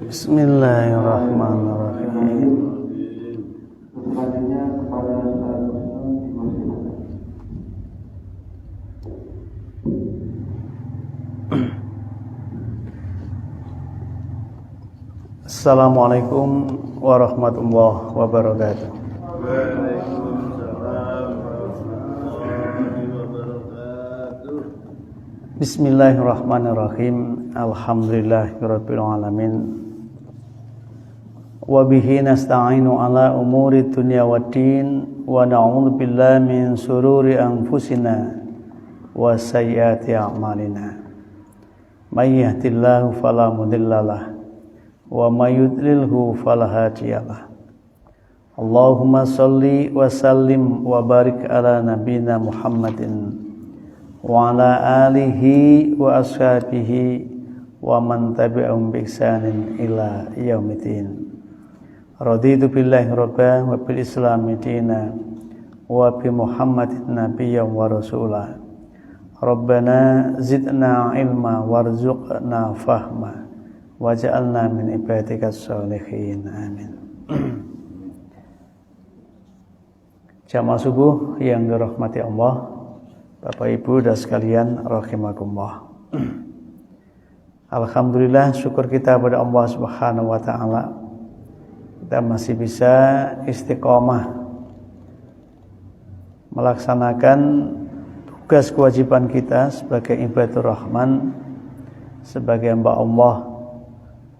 Bismillahirrahmanirrahim. Selanjutnya kepada Ustaz Husnul dipersilakan. Assalamualaikum warahmatullahi wabarakatuh. Waalaikumsalam warahmatullahi wabarakatuh. Bismillahirrahmanirrahim. Alhamdulillahirabbil alamin. Wa bihi nasta'inu ala umuri dunya waddin wa na'udzu billahi min sururi anfusina wa sayyiati a'malina. May yahdihillahu fala mudhillalah wa may yudlilhu fala hadiyalah. Allahumma shalli wa sallim wa barik ala nabiyyina Muhammadin wa ala alihi wa ashabihi wa man tabi'ahum bi ihsanin ila yaumiddin. Raditu billahi rabban wa bil islami dina wa bi Muhammadin nabiyyan wa rasulah. Rabbana zidna ilma warzuqna fahma waj'alna min ibadikas sholihin. Amin. Jamaah subuh yang dirahmati Allah, Bapak Ibu dan sekalian rahimakumullah. Alhamdulillah, syukur kita kepada Allah Subhanahu wa taala. Kita masih bisa istiqomah melaksanakan tugas kewajiban kita sebagai ibadur rahman, sebagai hamba Allah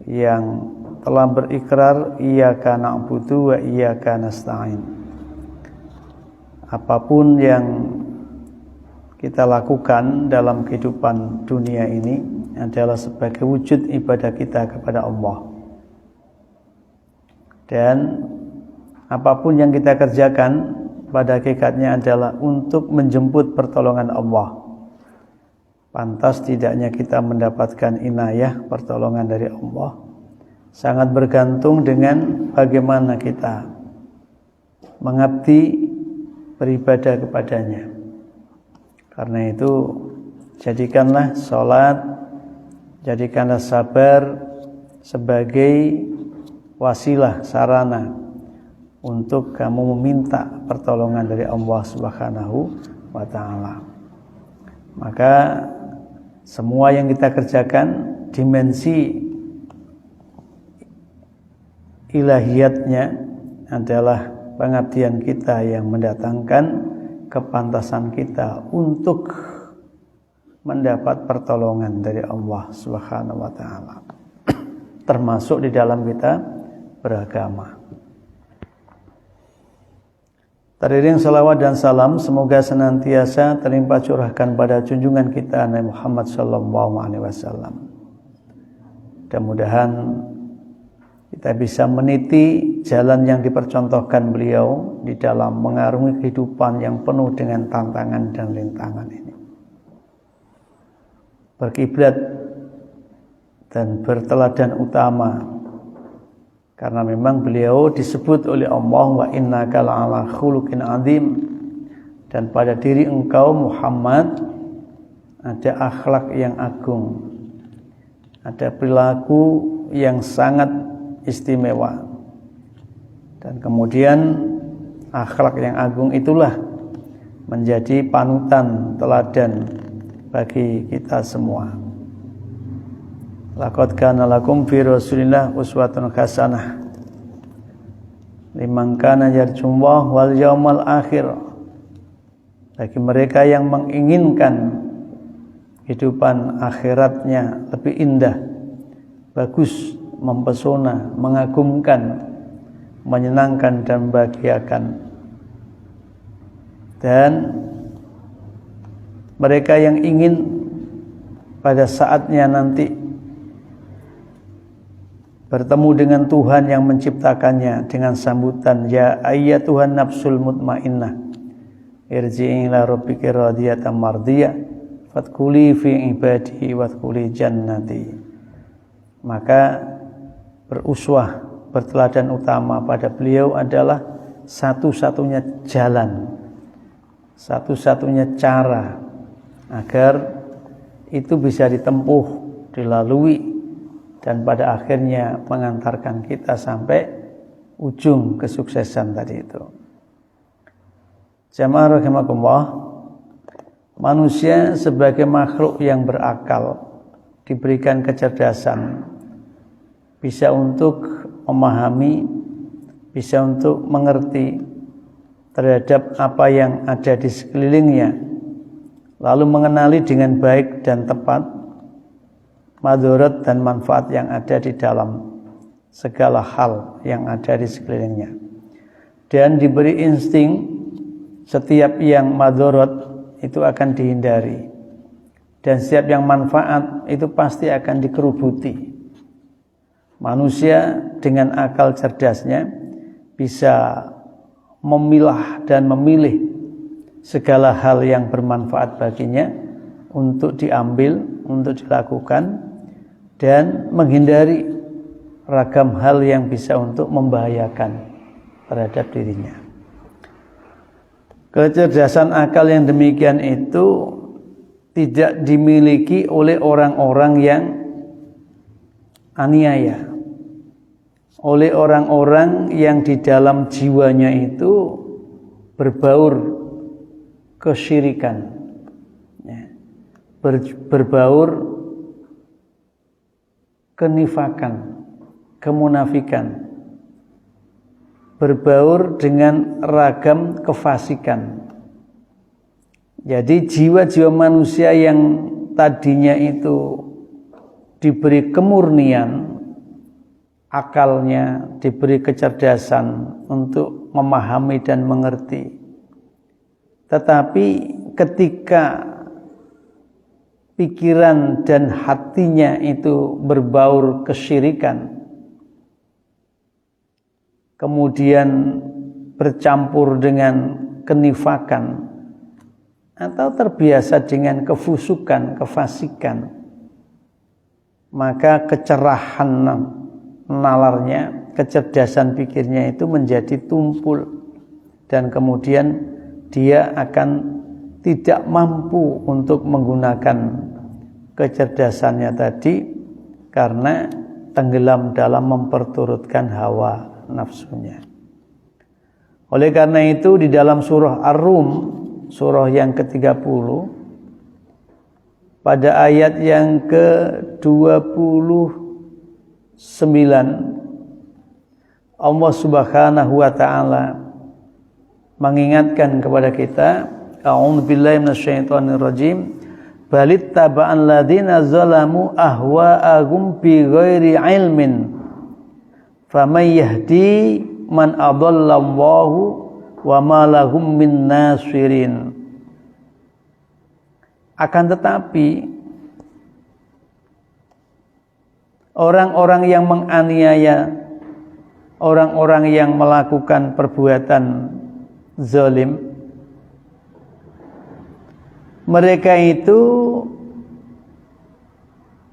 yang telah berikrar iyyaka na'budu wa iyyaka nasta'in. Apapun yang kita lakukan dalam kehidupan dunia ini adalah sebagai wujud ibadah kita kepada Allah. Dan apapun yang kita kerjakan pada hakikatnya adalah untuk menjemput pertolongan Allah. Pantas tidaknya kita mendapatkan inayah pertolongan dari Allah sangat bergantung dengan bagaimana kita mengabdi beribadah kepadanya. Karena itu jadikanlah sholat, jadikanlah sabar sebagai wasilah, sarana untuk kamu meminta pertolongan dari Allah Subhanahu wa taala. Maka semua yang kita kerjakan, dimensi ilahiyatnya adalah pengabdian kita yang mendatangkan kepantasan kita untuk mendapat pertolongan dari Allah Subhanahu wa taala. Termasuk di dalam kita beragama. Teriring salawat dan salam semoga senantiasa terlimpah curahkan pada junjungan kita Nabi Muhammad sallallahu alaihi wasallam. Mudah-mudahan kita bisa meniti jalan yang dipercontohkan beliau di dalam mengarungi kehidupan yang penuh dengan tantangan dan rintangan ini. Berkiblat dan berteladan utama, karena memang beliau disebut oleh Allah wa innaka la'ala khuluqin azim, dan pada diri engkau Muhammad ada akhlak yang agung, ada perilaku yang sangat istimewa. Dan kemudian akhlak yang agung itulah menjadi panutan teladan bagi kita semua. Laqad kana lakum fi Rasulillah uswatun hasanah liman kana yarjullah wal yaumal akhir. Bagi mereka yang menginginkan kehidupan akhiratnya lebih indah, bagus, mempesona, mengagumkan, menyenangkan dan membahagiakan. Dan mereka yang ingin pada saatnya nanti bertemu dengan Tuhan yang menciptakannya dengan sambutan ya ayyatuhan nafsul mutmainnah irji'i ila rabbiki radiyatan mardiyah fadkhuli fi ibadi wadkhuli jannati. Maka beruswah, berteladan utama pada beliau adalah satu-satunya jalan, satu-satunya cara agar itu bisa ditempuh, dilalui dan pada akhirnya mengantarkan kita sampai ujung kesuksesan tadi itu. Jamaah rahimakumullah, manusia sebagai makhluk yang berakal, diberikan kecerdasan, bisa untuk memahami, bisa untuk mengerti terhadap apa yang ada di sekelilingnya, lalu mengenali dengan baik dan tepat madharat dan manfaat yang ada di dalam segala hal yang ada di sekelilingnya, dan diberi insting setiap yang madharat itu akan dihindari, dan setiap yang manfaat itu pasti akan dikerubuti. Manusia dengan akal cerdasnya bisa memilah dan memilih segala hal yang bermanfaat baginya untuk diambil, untuk dilakukan, dan menghindari ragam hal yang bisa untuk membahayakan terhadap dirinya. Kecerdasan akal yang demikian itu tidak dimiliki oleh orang-orang yang aniaya, oleh orang-orang yang di dalam jiwanya itu berbaur kesyirikan, berbaur kenifakan, kemunafikan, berbaur dengan ragam kefasikan. Jadi jiwa-jiwa manusia yang tadinya itu diberi kemurnian akalnya, diberi kecerdasan untuk memahami dan mengerti, tetapi ketika pikiran dan hatinya itu berbaur kesyirikan, kemudian bercampur dengan kenifakan, atau terbiasa dengan kefusukan, kefasikan, maka kecerahan nalarnya, kecerdasan pikirnya itu menjadi tumpul, dan kemudian dia akan tidak mampu untuk menggunakan kecerdasannya tadi karena tenggelam dalam memperturutkan hawa nafsunya. Oleh karena itu di dalam surah Ar-Rum, surah yang ke-30, pada ayat yang ke-29, Allah Subhanahu wa ta'ala mengingatkan kepada kita, a'udzubillahi minasyaitonirrajim, balit taba'an ladina zalamu ahwa'ahum bi ghairi ilmin faman yahdi man adallallahu wa ma lahum min nasirin. Akan tetapi orang-orang yang menganiaya, orang-orang yang melakukan perbuatan zalim, mereka itu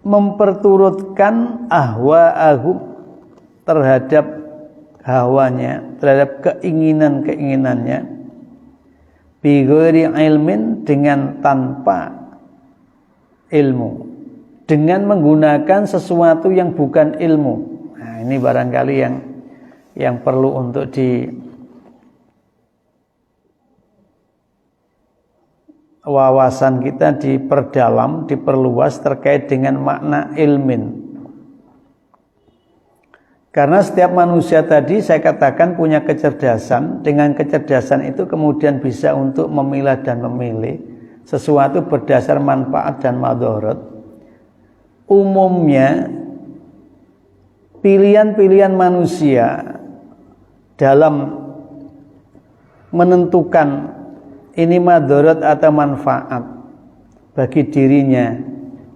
memperturutkan ahwa'ahum, terhadap hawanya, terhadap keinginan-keinginannya, bi ghairi ilmin, dengan tanpa ilmu, dengan menggunakan sesuatu yang bukan ilmu. Nah, ini barangkali yang perlu untuk wawasan kita diperdalam, diperluas terkait dengan makna ilmin. Karena setiap manusia tadi saya katakan punya kecerdasan. Dengan kecerdasan itu kemudian bisa untuk memilah dan memilih sesuatu berdasar manfaat dan madharat. Umumnya pilihan-pilihan manusia dalam menentukan ini madharat atau manfaat bagi dirinya,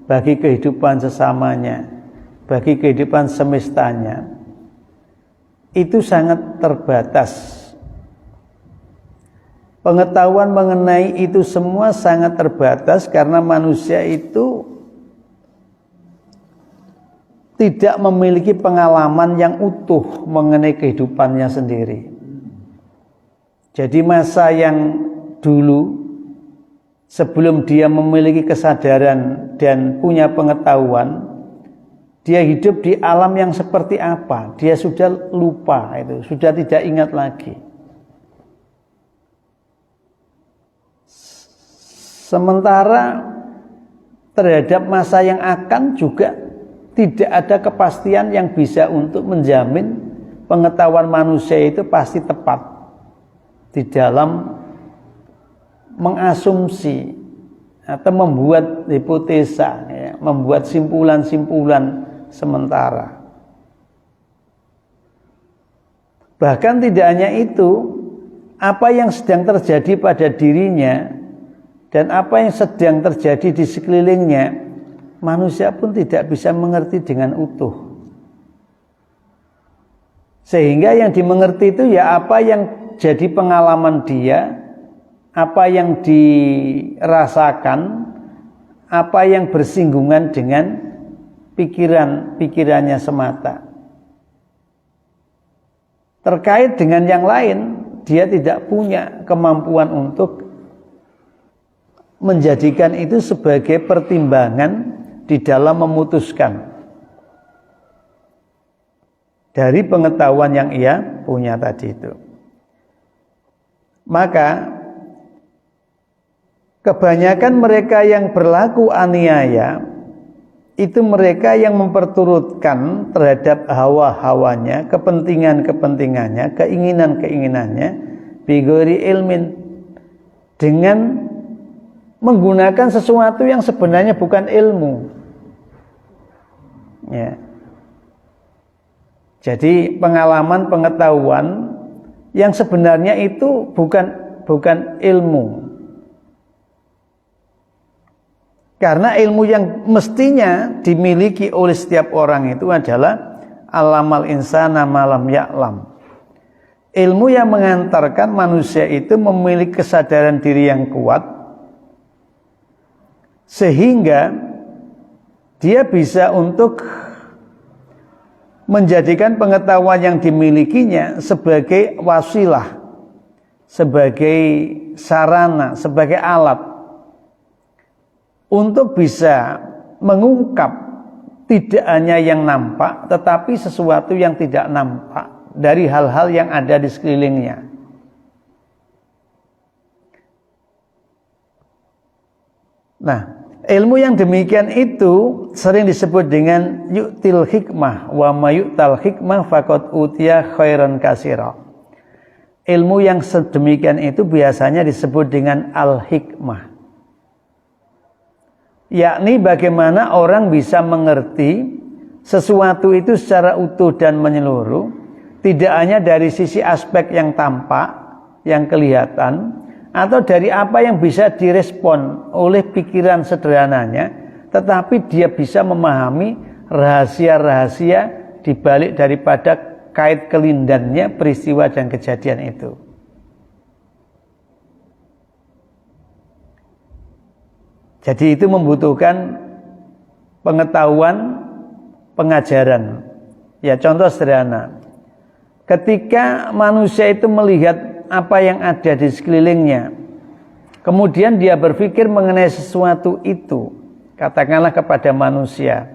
bagi kehidupan sesamanya, bagi kehidupan semestanya, itu sangat terbatas. Pengetahuan mengenai itu semua sangat terbatas karena manusia itu tidak memiliki pengalaman yang utuh mengenai kehidupannya sendiri. Jadi masa yang dulu, sebelum dia memiliki kesadaran dan punya pengetahuan, dia hidup di alam yang seperti apa, dia sudah lupa itu, sudah tidak ingat lagi. Sementara terhadap masa yang akan juga tidak ada kepastian yang bisa untuk menjamin pengetahuan manusia itu pasti tepat di dalam mengasumsi atau membuat hipotesa, ya, membuat simpulan-simpulan sementara. Bahkan tidak hanya itu, apa yang sedang terjadi pada dirinya dan apa yang sedang terjadi di sekelilingnya, manusia pun tidak bisa mengerti dengan utuh. Sehingga yang dimengerti itu ya apa yang jadi pengalaman dia, apa yang dirasakan, apa yang bersinggungan dengan pikirannya semata. Terkait dengan yang lain, dia tidak punya kemampuan untuk menjadikan itu sebagai pertimbangan di dalam memutuskan dari pengetahuan yang ia punya tadi itu. Maka kebanyakan mereka yang berlaku aniaya itu mereka yang memperturutkan terhadap hawa-hawanya, kepentingan-kepentingannya, keinginan-keinginannya bighairi ilmin, dengan menggunakan sesuatu yang sebenarnya bukan ilmu. Ya. Jadi pengalaman, pengetahuan yang sebenarnya itu bukan ilmu. Karena ilmu yang mestinya dimiliki oleh setiap orang itu adalah alamal insana malam ya'lam. Ilmu yang mengantarkan manusia itu memiliki kesadaran diri yang kuat, sehingga dia bisa untuk menjadikan pengetahuan yang dimilikinya sebagai wasilah, sebagai sarana, sebagai alat untuk bisa mengungkap tidak hanya yang nampak, tetapi sesuatu yang tidak nampak dari hal-hal yang ada di sekelilingnya. Nah, ilmu yang demikian itu sering disebut dengan yu'til hikmah, wa ma yu'tal hikmah faqad utiya khairan katsira. Ilmu yang sedemikian itu biasanya disebut dengan al-hikmah, yakni bagaimana orang bisa mengerti sesuatu itu secara utuh dan menyeluruh, tidak hanya dari sisi aspek yang tampak, yang kelihatan, atau dari apa yang bisa direspon oleh pikiran sederhananya, tetapi dia bisa memahami rahasia-rahasia di balik daripada kait kelindannya peristiwa dan kejadian itu. Jadi itu membutuhkan pengetahuan, pengajaran. Ya, contoh sederhana. Ketika manusia itu melihat apa yang ada di sekelilingnya, kemudian dia berpikir mengenai sesuatu itu, katakanlah kepada manusia.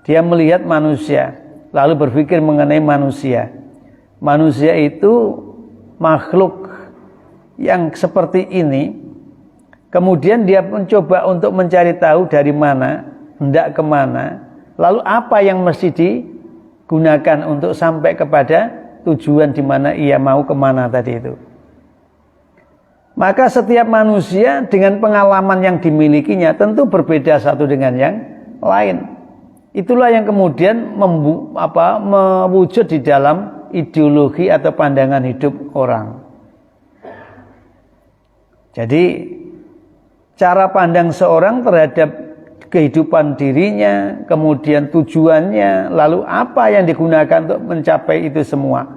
Dia melihat manusia, lalu berpikir mengenai manusia. Manusia itu makhluk yang seperti ini. Kemudian dia mencoba untuk mencari tahu dari mana, hendak kemana, lalu apa yang mesti digunakan untuk sampai kepada tujuan di mana ia mau kemana tadi itu. Maka setiap manusia dengan pengalaman yang dimilikinya tentu berbeda satu dengan yang lain. Itulah yang kemudian mewujud di dalam ideologi atau pandangan hidup orang. Jadi cara pandang seorang terhadap kehidupan dirinya, kemudian tujuannya, lalu apa yang digunakan untuk mencapai itu semua,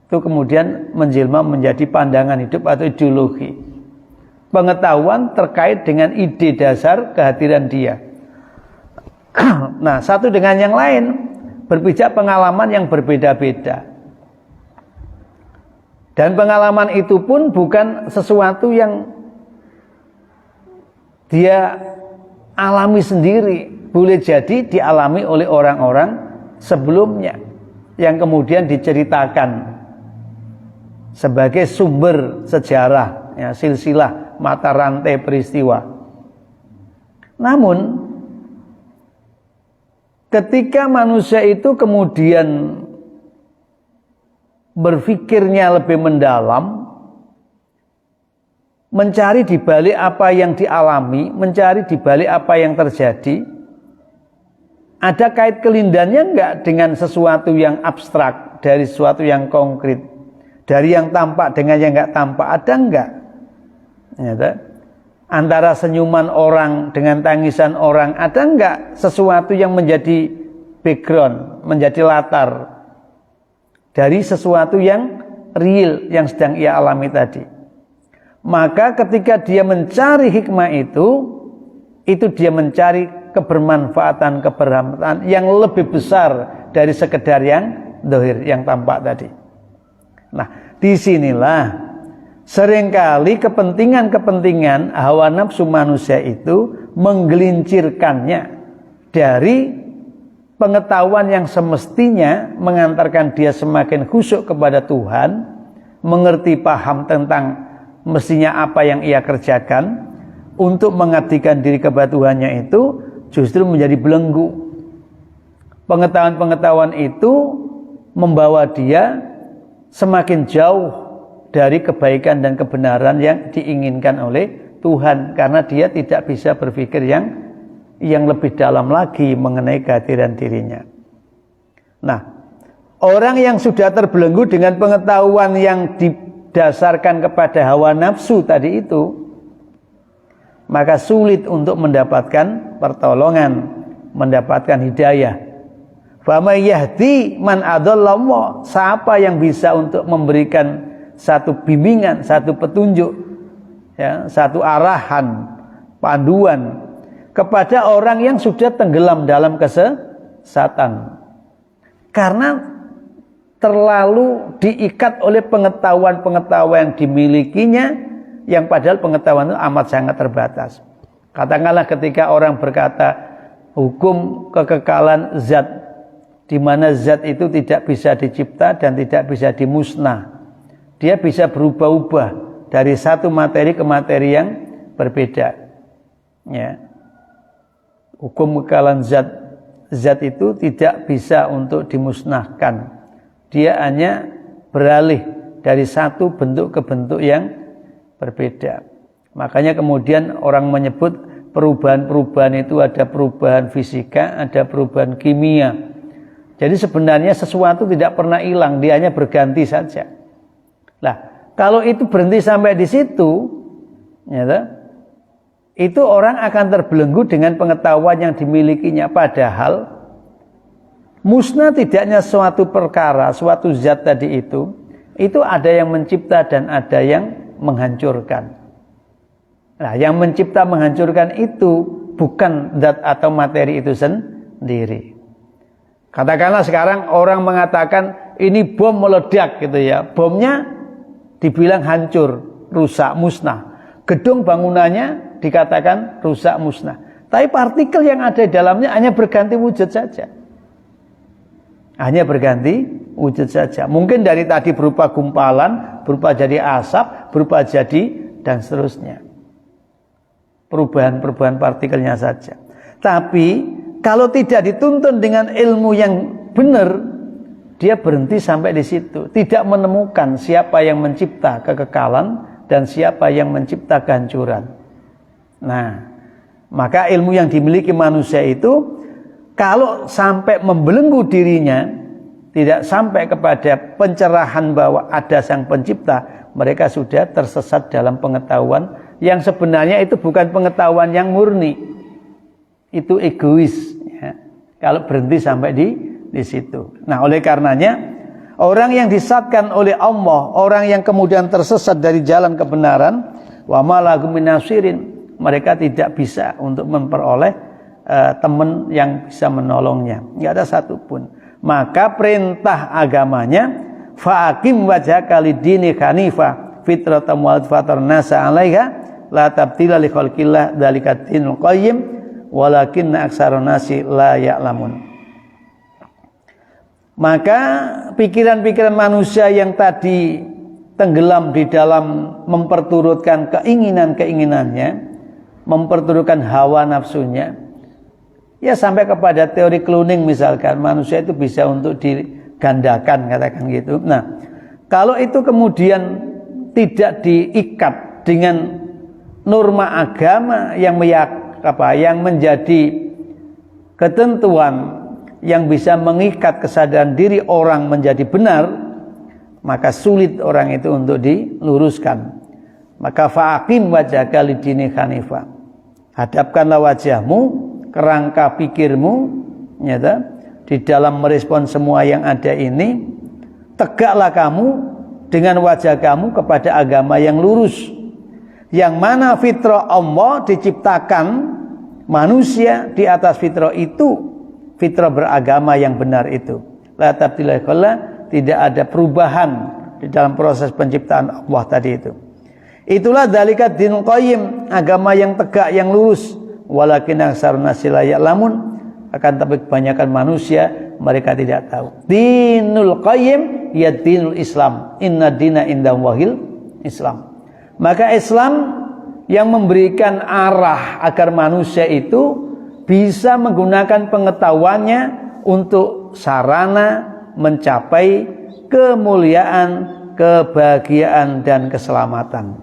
itu kemudian menjelma menjadi pandangan hidup atau ideologi. Pengetahuan terkait dengan ide dasar kehadiran dia. Nah, satu dengan yang lain berpijak pengalaman yang berbeda-beda. Dan pengalaman itu pun bukan sesuatu yang dia alami sendiri, boleh jadi dialami oleh orang-orang sebelumnya yang kemudian diceritakan sebagai sumber sejarah, ya, silsilah mata rantai peristiwa. Namun ketika manusia itu kemudian berpikirnya lebih mendalam, mencari di balik apa yang dialami, mencari di balik apa yang terjadi, ada kait kelindannya enggak dengan sesuatu yang abstrak, dari sesuatu yang konkret, dari yang tampak dengan yang enggak tampak, ada enggak? Ya, antara senyuman orang dengan tangisan orang, ada enggak sesuatu yang menjadi background, menjadi latar dari sesuatu yang real yang sedang ia alami tadi? Maka ketika dia mencari hikmah itu dia mencari kebermanfaatan yang lebih besar dari sekedar yang zahir, yang tampak tadi. Nah, disinilah seringkali kepentingan-kepentingan hawa nafsu manusia itu menggelincirkannya dari pengetahuan yang semestinya mengantarkan dia semakin khusyuk kepada Tuhan, mengerti paham tentang mestinya apa yang ia kerjakan untuk mengabdikan diri kepada Tuhannya, itu justru menjadi belenggu. Pengetahuan-pengetahuan itu membawa dia semakin jauh dari kebaikan dan kebenaran yang diinginkan oleh Tuhan, karena dia tidak bisa berpikir yang lebih dalam lagi mengenai kehadiran dirinya. Nah, orang yang sudah terbelenggu dengan pengetahuan yang didasarkan kepada hawa nafsu tadi itu, maka sulit untuk mendapatkan pertolongan, mendapatkan hidayah. Faman yahdi man adallallah, siapa yang bisa untuk memberikan satu bimbingan, satu petunjuk, ya, satu arahan, panduan kepada orang yang sudah tenggelam dalam kesesatan, karena terlalu diikat oleh pengetahuan-pengetahuan yang dimilikinya, yang padahal pengetahuan itu amat sangat terbatas. Katakanlah ketika orang berkata hukum kekekalan zat, di mana zat itu tidak bisa dicipta dan tidak bisa dimusnah. Dia bisa berubah-ubah dari satu materi ke materi yang berbeda. Ya. Hukum kekekalan zat itu tidak bisa untuk dimusnahkan. Dia hanya beralih dari satu bentuk ke bentuk yang berbeda. Makanya kemudian orang menyebut perubahan-perubahan itu ada perubahan fisika, ada perubahan kimia. Jadi sebenarnya sesuatu tidak pernah hilang, dia hanya berganti saja. Lah, kalau itu berhenti sampai di situ, ya, itu orang akan terbelenggu dengan pengetahuan yang dimilikinya. Padahal musnah tidaknya suatu perkara, suatu zat tadi itu ada yang mencipta dan ada yang menghancurkan. Nah, yang mencipta menghancurkan itu bukan zat atau materi itu sendiri. Katakanlah sekarang orang mengatakan ini bom meledak gitu ya. Bomnya dibilang hancur, rusak, musnah. Gedung bangunannya dikatakan rusak, musnah. Tapi partikel yang ada di dalamnya hanya berganti wujud saja. Hanya berganti wujud saja. Mungkin dari tadi berupa gumpalan, berupa jadi asap, berupa jadi dan seterusnya. Perubahan-perubahan partikelnya saja. Tapi kalau tidak dituntun dengan ilmu yang benar, dia berhenti sampai di situ. Tidak menemukan siapa yang mencipta kekekalan dan siapa yang mencipta kehancuran. Nah, maka ilmu yang dimiliki manusia itu kalau sampai membelenggu dirinya, tidak sampai kepada pencerahan bahwa ada sang pencipta, mereka sudah tersesat dalam pengetahuan yang sebenarnya itu bukan pengetahuan yang murni. Itu egois, ya. Kalau berhenti sampai di situ. Nah, oleh karenanya orang yang disesatkan oleh Allah, orang yang kemudian tersesat dari jalan kebenaran, wa ma lahum min nasirin, mereka tidak bisa untuk memperoleh teman yang bisa menolongnya. Enggak ada satupun. Maka perintah agamanya, fa'aqim wajhaka lid-dini hanifah fitratan wa fatarnasa 'alaiha la tabdila li khalqillah dzalika dinul qayyim walakinna aktsarun nasi la ya'lamun. Maka pikiran-pikiran manusia yang tadi tenggelam di dalam memperturutkan keinginan-keinginannya, memperturutkan hawa nafsunya, ya sampai kepada teori cloning misalkan, manusia itu bisa untuk digandakan, katakan gitu. Nah, kalau itu kemudian tidak diikat dengan norma agama yang menjadi ketentuan yang bisa mengikat kesadaran diri orang menjadi benar, maka sulit orang itu untuk diluruskan. Maka fa'aqim wajhaka lidini hanifah, hadapkanlah wajahmu, kerangka pikirmu, nyata, di dalam merespon semua yang ada ini, tegaklah kamu dengan wajah kamu kepada agama yang lurus, yang mana fitrah Allah diciptakan manusia di atas fitrah itu, fitrah beragama yang benar itu. La tabdila li, tidak ada perubahan di dalam proses penciptaan Allah tadi itu. Itulah dzalika dinul qayyim, agama yang tegak yang lurus. Walakin aktsarun nasi la ya'lamun, akan tapi kebanyakan manusia mereka tidak tahu. Dinul qayyim ya dinul Islam. Inna dina indallahil Islam. Maka Islam yang memberikan arah agar manusia itu bisa menggunakan pengetahuannya untuk sarana mencapai kemuliaan, kebahagiaan dan keselamatan.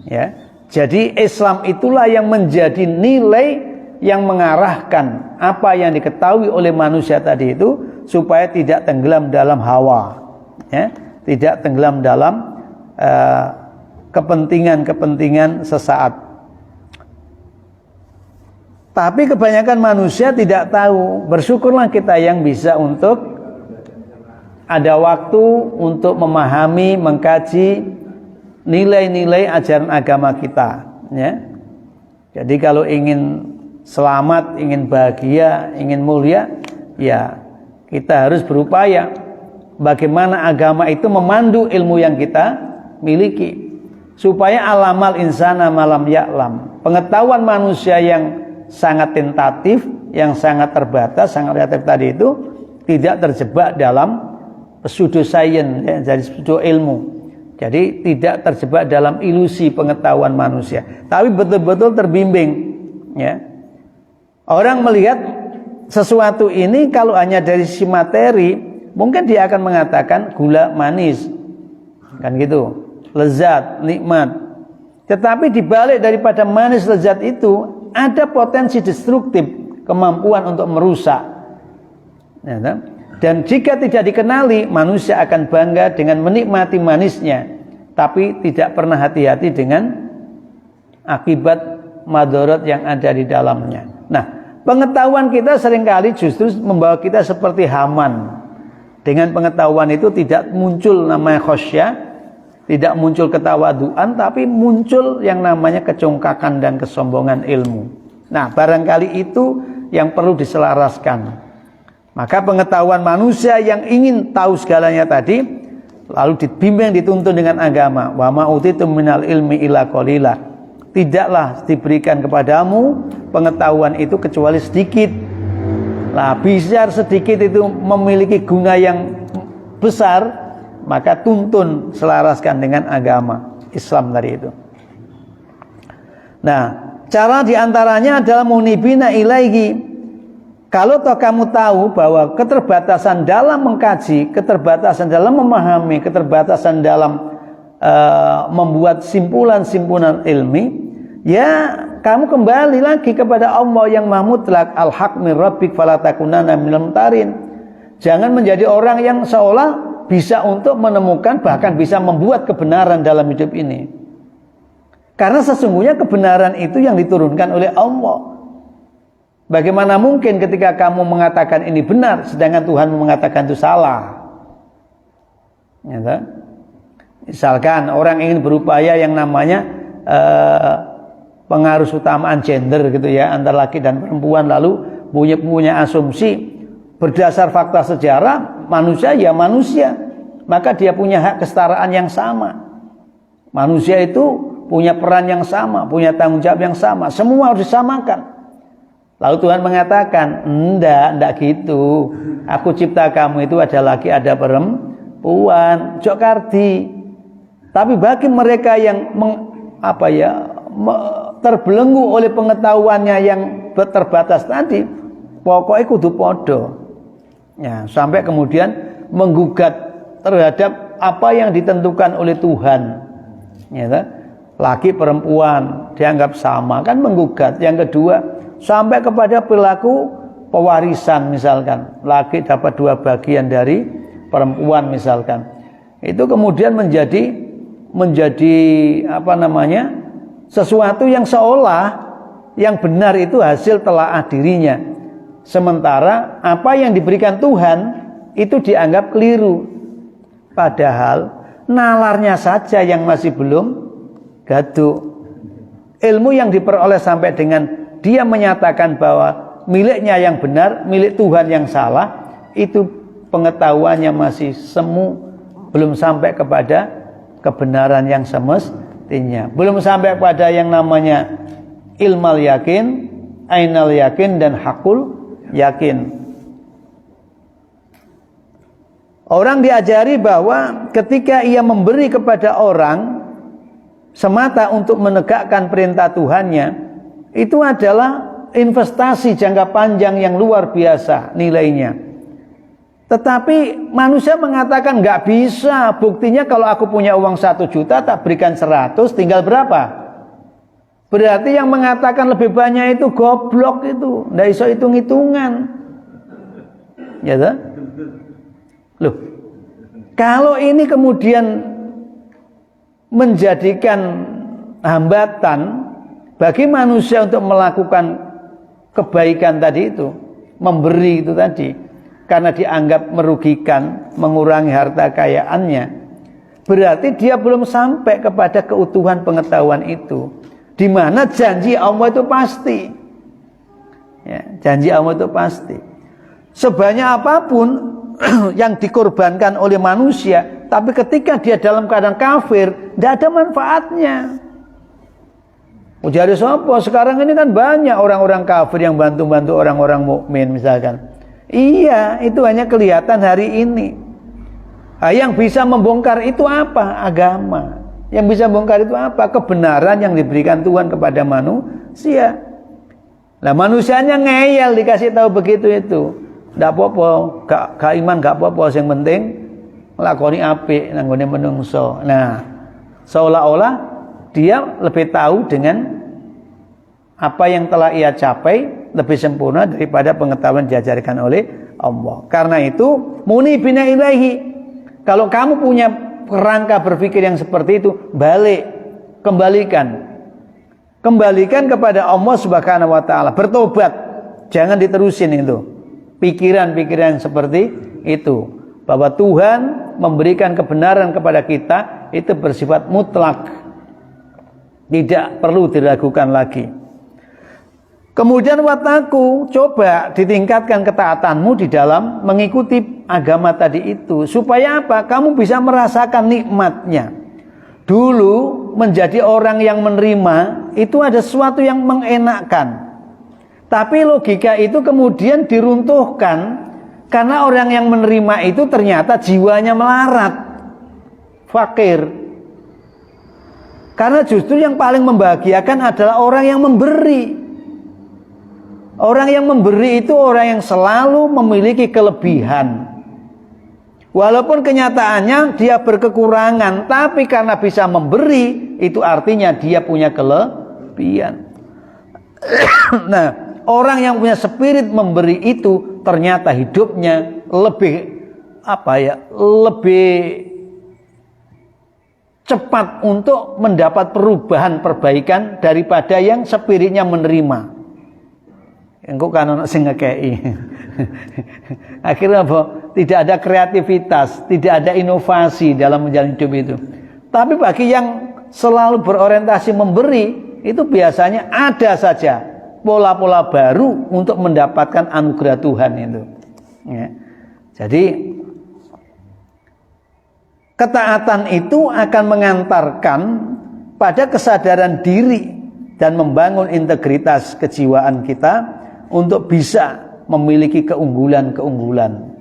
Ya. Jadi Islam itulah yang menjadi nilai yang mengarahkan apa yang diketahui oleh manusia tadi itu supaya tidak tenggelam dalam hawa, ya, tidak tenggelam dalam kepentingan-kepentingan sesaat. Tapi kebanyakan manusia tidak tahu. Bersyukurlah kita yang bisa untuk ada waktu untuk memahami, mengkaji nilai-nilai ajaran agama kita, ya. Jadi kalau ingin selamat, ingin bahagia, ingin mulia, ya kita harus berupaya bagaimana agama itu memandu ilmu yang kita miliki, supaya alamal insana malam ya'lam, pengetahuan manusia yang sangat tentatif, yang sangat terbatas, sangat relatif tadi itu tidak terjebak dalam pseudo-science, ya, jadi pseudo-ilmu. Jadi tidak terjebak dalam ilusi pengetahuan manusia, tapi betul-betul terbimbing, ya. Orang melihat sesuatu ini kalau hanya dari sisi materi, mungkin dia akan mengatakan gula manis, kan gitu, lezat, nikmat. Tetapi dibalik daripada manis lezat itu ada potensi destruktif, kemampuan untuk merusak, ya, dan jika tidak dikenali, manusia akan bangga dengan menikmati manisnya, tapi tidak pernah hati-hati dengan akibat madarat yang ada di dalamnya. Nah, pengetahuan kita seringkali justru membawa kita seperti Haman. Dengan pengetahuan itu tidak muncul namanya khosyah, tidak muncul ketawaduan, tapi muncul yang namanya kecongkakan dan kesombongan ilmu. Nah, barangkali itu yang perlu diselaraskan. Maka pengetahuan manusia yang ingin tahu segalanya tadi, lalu dibimbing, dituntun dengan agama. Wa ma utitum minal ilmi illa qalila. Tidaklah diberikan kepadamu pengetahuan itu kecuali sedikit. Lah, biar sedikit itu memiliki guna yang besar, maka tuntun, selaraskan dengan agama Islam tadi itu. Nah, cara diantaranya adalah munibina ilaihi. Kalau toh kamu tahu bahwa keterbatasan dalam mengkaji, keterbatasan dalam memahami, keterbatasan dalam membuat simpulan-simpulan ilmi, ya kamu kembali lagi kepada Allah yang Maha Mutlak, al-haq min rabbik fala takunanna minal mumtarin. Jangan menjadi orang yang seolah bisa untuk menemukan, bahkan bisa membuat kebenaran dalam hidup ini. Karena sesungguhnya kebenaran itu yang diturunkan oleh Allah. Bagaimana mungkin ketika kamu mengatakan ini benar, sedangkan Tuhan mengatakan itu salah? Ya, misalkan orang ingin berupaya yang namanya pengaruh utamaan gender gitu ya, antara laki dan perempuan, lalu punya asumsi berdasar fakta sejarah, manusia ya manusia, maka dia punya hak kesetaraan yang sama. Manusia itu punya peran yang sama, punya tanggung jawab yang sama, semua harus disamakan. Lalu Tuhan mengatakan, enggak gitu. Aku cipta kamu itu ada laki ada perempuan. Jokardi. Tapi bagi mereka yang terbelenggu oleh pengetahuannya yang terbatas tadi, pokoknya kudu podo. Ya, sampai kemudian menggugat terhadap apa yang ditentukan oleh Tuhan. Ya, laki perempuan dianggap sama, kan menggugat. Yang kedua, sampai kepada perilaku pewarisan misalkan, laki dapat 2 bagian dari perempuan misalkan. Itu kemudian menjadi sesuatu yang seolah yang benar itu hasil telaah dirinya. Sementara apa yang diberikan Tuhan itu dianggap keliru. Padahal nalarnya saja yang masih belum gaduh. Ilmu yang diperoleh sampai dengan dia menyatakan bahwa miliknya yang benar, milik Tuhan yang salah, itu pengetahuannya masih semu, belum sampai kepada kebenaran yang semestinya. Belum sampai pada yang namanya ilmal yakin, ainal yakin, dan hakul yakin. Orang diajari bahwa ketika ia memberi kepada orang semata untuk menegakkan perintah Tuhannya, itu adalah investasi jangka panjang yang luar biasa nilainya. Tetapi manusia mengatakan nggak bisa. Buktinya kalau aku punya uang 1 juta tak berikan 100, tinggal berapa? Berarti yang mengatakan lebih banyak itu goblok itu, nggak bisa hitung-hitungan. Ya toh? Loh, kalau ini kemudian menjadikan hambatan bagi manusia untuk melakukan kebaikan tadi itu, memberi itu tadi, karena dianggap merugikan, mengurangi harta kekayaannya, berarti dia belum sampai kepada keutuhan pengetahuan itu, di mana janji Allah itu pasti. Ya, janji Allah itu pasti. Sebanyak apapun yang dikorbankan oleh manusia, tapi ketika dia dalam keadaan kafir, tidak ada manfaatnya. Ujar sopo, sekarang ini kan banyak orang-orang kafir yang bantu-bantu orang-orang mukmin misalkan. Iya, itu hanya kelihatan hari ini. Nah, yang bisa membongkar itu apa? Agama. Yang bisa membongkar itu apa? Kebenaran yang diberikan Tuhan kepada manusia. Nah, manusianya ngeyel dikasih tahu begitu itu. Ndak apa-apa, gak iman gak apa-apa, yang penting nglakoni apik nang gone menungso. Nah, seolah-olah dia lebih tahu dengan apa yang telah ia capai lebih sempurna daripada pengetahuan diajarkan oleh Allah. Karena itu, munibina ilaihi. Kalau kamu punya kerangka berpikir yang seperti itu, kembalikan kepada Allah Subhanahu wa taala, bertobat. Jangan diterusin itu. Pikiran-pikiran seperti itu, bahwa Tuhan memberikan kebenaran kepada kita itu bersifat mutlak, tidak perlu diragukan lagi. Kemudian wataku, coba ditingkatkan ketaatanmu di dalam mengikuti agama tadi itu, supaya apa? Kamu bisa merasakan nikmatnya. Dulu menjadi orang yang menerima itu ada sesuatu yang mengenakkan. Tapi logika itu kemudian diruntuhkan karena orang yang menerima itu ternyata jiwanya melarat, fakir. Karena justru yang paling membahagiakan adalah orang yang memberi. Orang yang memberi itu orang yang selalu memiliki kelebihan. Walaupun kenyataannya dia berkekurangan, tapi karena bisa memberi, itu artinya dia punya kelebihan. Nah, orang yang punya spirit memberi itu ternyata hidupnya lebih cepat untuk mendapat perubahan-perbaikan daripada yang spiritnya menerima. Engko kan ono sing ngekeki. Akhirnya apa? Tidak ada kreativitas, tidak ada inovasi dalam menjalani hidup itu. Tapi bagi yang selalu berorientasi memberi, itu biasanya ada saja pola-pola baru untuk mendapatkan anugerah Tuhan itu. Ya. Jadi ketaatan itu akan mengantarkan pada kesadaran diri dan membangun integritas kejiwaan kita untuk bisa memiliki keunggulan-keunggulan.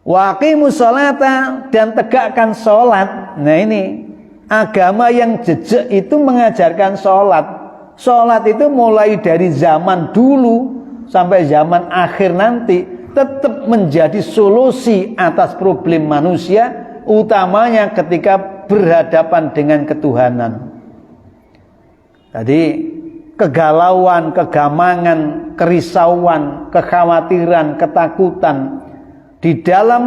Wa aqimus sholata, dan tegakkan sholat. Nah ini agama yang jejak itu mengajarkan sholat. Sholat itu mulai dari zaman dulu sampai zaman akhir nanti tetap menjadi solusi atas problem manusia, utamanya ketika berhadapan dengan ketuhanan. Jadi kegalauan, kegamangan, kerisauan, kekhawatiran, ketakutan di dalam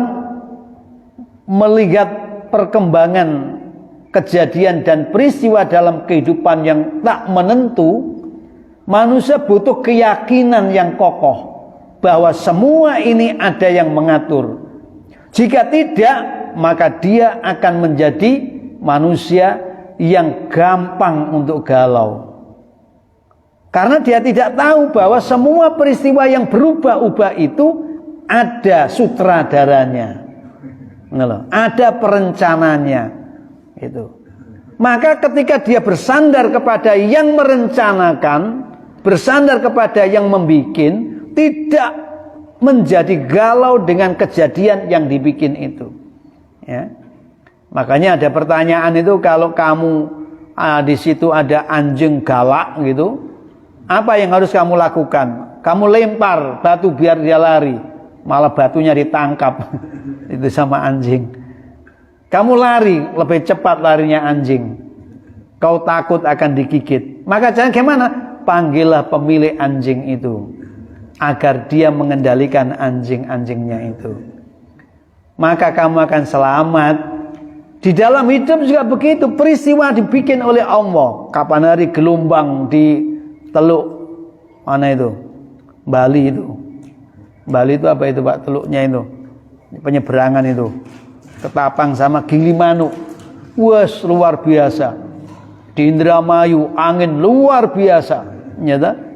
melihat perkembangan kejadian dan peristiwa dalam kehidupan yang tak menentu, manusia butuh keyakinan yang kokoh bahwa semua ini ada yang mengatur. Jika tidak, maka dia akan menjadi manusia yang gampang untuk galau. Karena dia tidak tahu bahwa semua peristiwa yang berubah-ubah itu ada sutradaranya, ada perencananya. Itu. Maka ketika dia bersandar kepada yang merencanakan, bersandar kepada yang membikin, tidak menjadi galau dengan kejadian yang dibikin itu. Ya. Makanya ada pertanyaan itu, kalau kamu di situ ada anjing galak gitu, apa yang harus kamu lakukan? Kamu lempar batu biar dia lari, malah batunya ditangkap itu sama anjing. Kamu lari, lebih cepat larinya anjing. Kau takut akan digigit. Maka jangan gimana? Panggillah pemilik anjing itu agar dia mengendalikan anjing-anjingnya itu. Maka kamu akan selamat. Di dalam hidup juga begitu. Peristiwa dibikin oleh Allah. Kapan hari gelombang di Teluk mana itu? Bali itu. Bali itu apa itu Pak? Teluknya itu. Penyeberangan itu. Ketapang sama Gilimanuk. Wes luar biasa. Di Indramayu angin luar biasa. Nyata.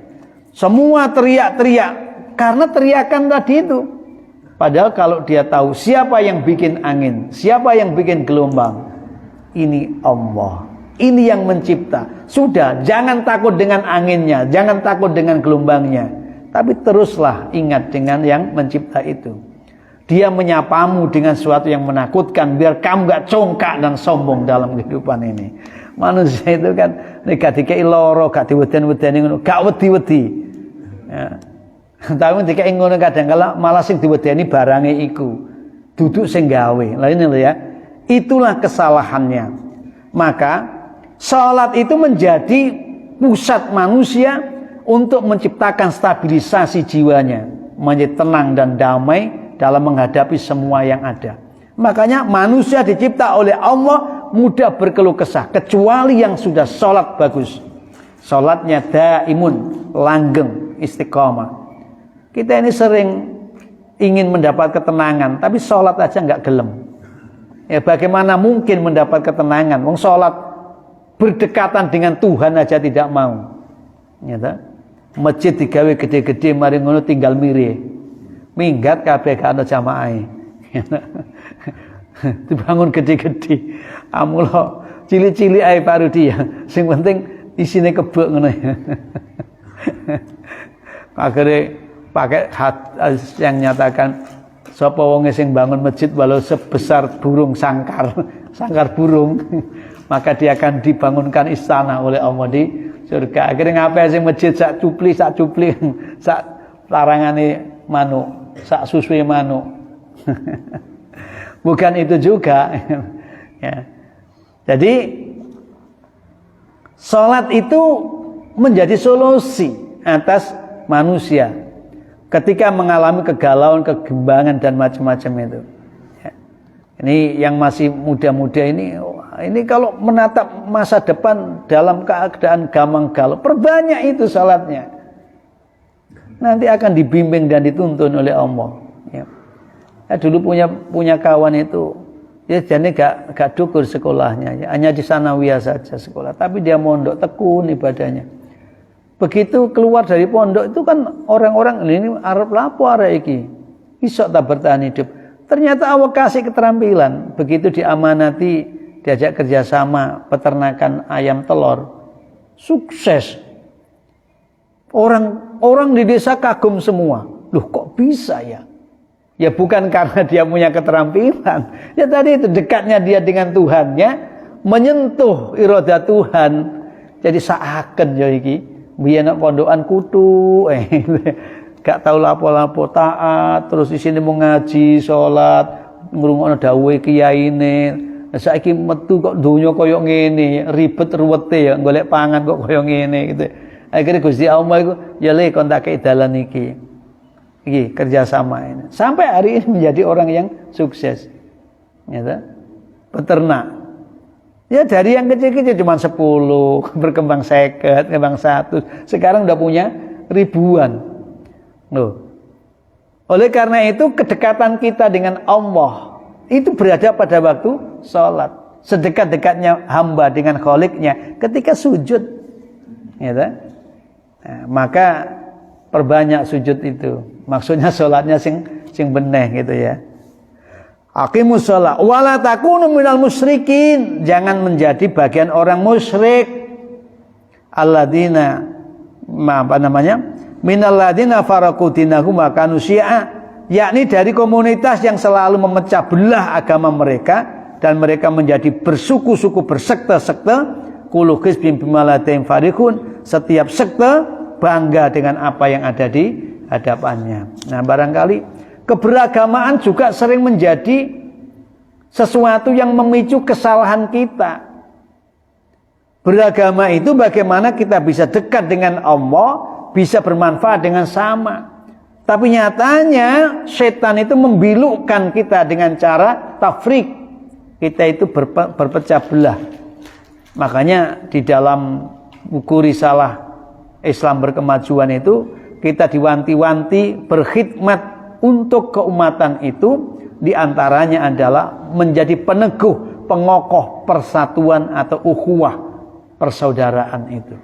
Semua teriak-teriak karena teriakan tadi itu. Padahal kalau dia tahu siapa yang bikin angin, siapa yang bikin gelombang, ini Allah. Ini yang mencipta. Sudah, jangan takut dengan anginnya, jangan takut dengan gelombangnya, tapi teruslah ingat dengan yang mencipta itu. Dia menyapamu dengan sesuatu yang menakutkan biar kamu gak congkak dan sombong dalam kehidupan ini. Manusia itu kan nek dikei lara gak diweden-wedeni ngono, gak wedi-wedi. Ya. Tapi dikei ngono kadang kala malah sing diwedeni barange iku. Duduk sing gawe. Lah ini lho ya. Itulah kesalahannya. Maka salat itu menjadi pusat manusia untuk menciptakan stabilisasi jiwanya, menjadi tenang dan damai dalam menghadapi semua yang ada. Makanya manusia dicipta oleh Allah mudah berkeluh kesah, kecuali yang sudah sholat bagus. Sholatnya daimun, langgeng, istiqomah. Kita ini sering ingin mendapat ketenangan, tapi sholat aja nggak gelem. Ya bagaimana mungkin mendapat ketenangan? Wong sholat berdekatan dengan Tuhan aja tidak mau. Nyata. Masjid digawe gede-gede, mari ngono tinggal mirih. Minggat kabeh gak ana jamaahe. Dibangun gede-gede. Amulo cili-cili ae Pak Rudi ya. Sing penting isine kebek ngono ya. Akhirnya pakai yang nyatakan sapa wonge sing bangun masjid walau sebesar burung sangkar, sangkar burung, maka dia akan dibangunkan istana oleh Allah di surga. Akhirnya ngapain sing masjid sak cupli, sak larangane manuk. Sak susui manuk. Bukan itu juga. Ya. Jadi salat itu menjadi solusi atas manusia ketika mengalami kegalauan, kegembangan dan macam-macam itu. Ya. Ini yang masih muda-muda ini kalau menatap masa depan dalam keadaan gamang galau, perbanyak itu salatnya. Nanti akan dibimbing dan dituntun oleh Allah. Ya. Dulu punya kawan itu, ya jadi gak dukur sekolahnya, ya. Hanya di sanawiyah saja sekolah, tapi dia mondok tekun ibadahnya. Begitu keluar dari pondok itu kan orang-orang ini Arab lapo arek iki, iso tak bertahan hidup. Ternyata Allah kasih keterampilan, begitu diamanati, diajak kerjasama peternakan ayam telur, sukses. Orang di desa kagum semua. Loh kok bisa ya? Ya bukan karena dia punya keterampilan. Ya tadi itu dekatnya dia dengan Tuhannya, menyentuh irada Tuhan. Jadi seakan ya iki, biyen nek pondokan kutu, gak tahu lapo-lapo taat, terus di sini mau ngaji, salat, ngrungokno dawuhe kiyaine. Saiki metu kok donya kaya ngene, ribet ruwete ya, golek pangan kok kaya ngene gitu. Akhirnya Gusti Allah iku ya le kon tak kei dalan iki. Iki kerjasama ini. Sampai hari ini menjadi orang yang sukses. Ya, peternak. Ya dari yang kecil-kecil cuma 10, berkembang 50, berkembang 100. Sekarang udah punya ribuan. Loh. Oleh karena itu kedekatan kita dengan Allah itu berada pada waktu sholat. Sedekat-dekatnya hamba dengan Kholiknya ketika sujud. Ya, nah, maka perbanyak sujud itu. Maksudnya sholatnya sing beneh gitu ya. Aqimus sholat wala takunu minal musyrikin. Jangan menjadi bagian orang musyrik. Alladzina minal ladzina faraqu dinahum wa kanu syi'a, yakni dari komunitas yang selalu memecah belah agama mereka dan mereka menjadi bersuku-suku, bersekte-sekte. Kullu hizbin bima ladayhim farihun. Setiap sekte bangga dengan apa yang ada di hadapannya. Nah, barangkali keberagamaan juga sering menjadi sesuatu yang memicu kesalahan kita. Beragama itu bagaimana kita bisa dekat dengan Allah, bisa bermanfaat dengan sama. Tapi nyatanya setan itu membilukkan kita dengan cara tafrik. Kita itu berpecah belah. Makanya di dalam buku risalah Islam berkemajuan itu kita diwanti-wanti berkhidmat untuk keumatan itu, diantaranya adalah menjadi peneguh, pengokoh persatuan atau ukhuwah persaudaraan itu.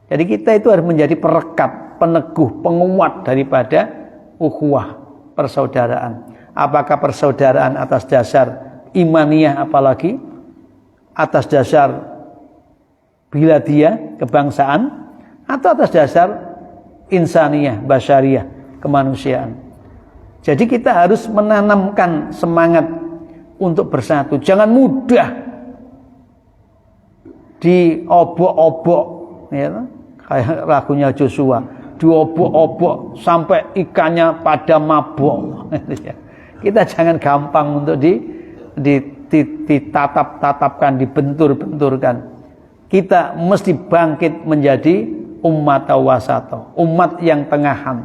Jadi kita itu harus menjadi perekat, peneguh, penguat daripada ukhuwah persaudaraan. Apakah persaudaraan atas dasar imaniyah, apalagi atas dasar biladiyah, kebangsaan, atau atas dasar insaniyah, basyariyah, kemanusiaan. Jadi kita harus menanamkan semangat untuk bersatu. Jangan mudah diobok-obok, ya, kayak lagunya Joshua, diobok-obok sampai ikannya pada mabok. Kita jangan gampang untuk ditatap-tatapkan, dibentur-benturkan. Kita mesti bangkit menjadi umat wasato, umat yang tengahan,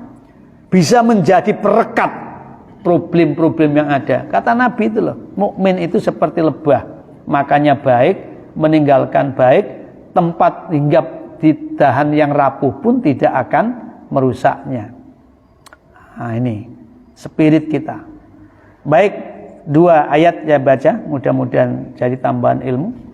bisa menjadi perekat problem-problem yang ada. Kata Nabi itu loh, mukmin itu seperti lebah, makannya baik, meninggalkan baik, tempat hinggap di dahan yang rapuh pun tidak akan merusaknya. Nah, ini spirit kita. Baik, 2 ayat ya baca, mudah-mudahan jadi tambahan ilmu.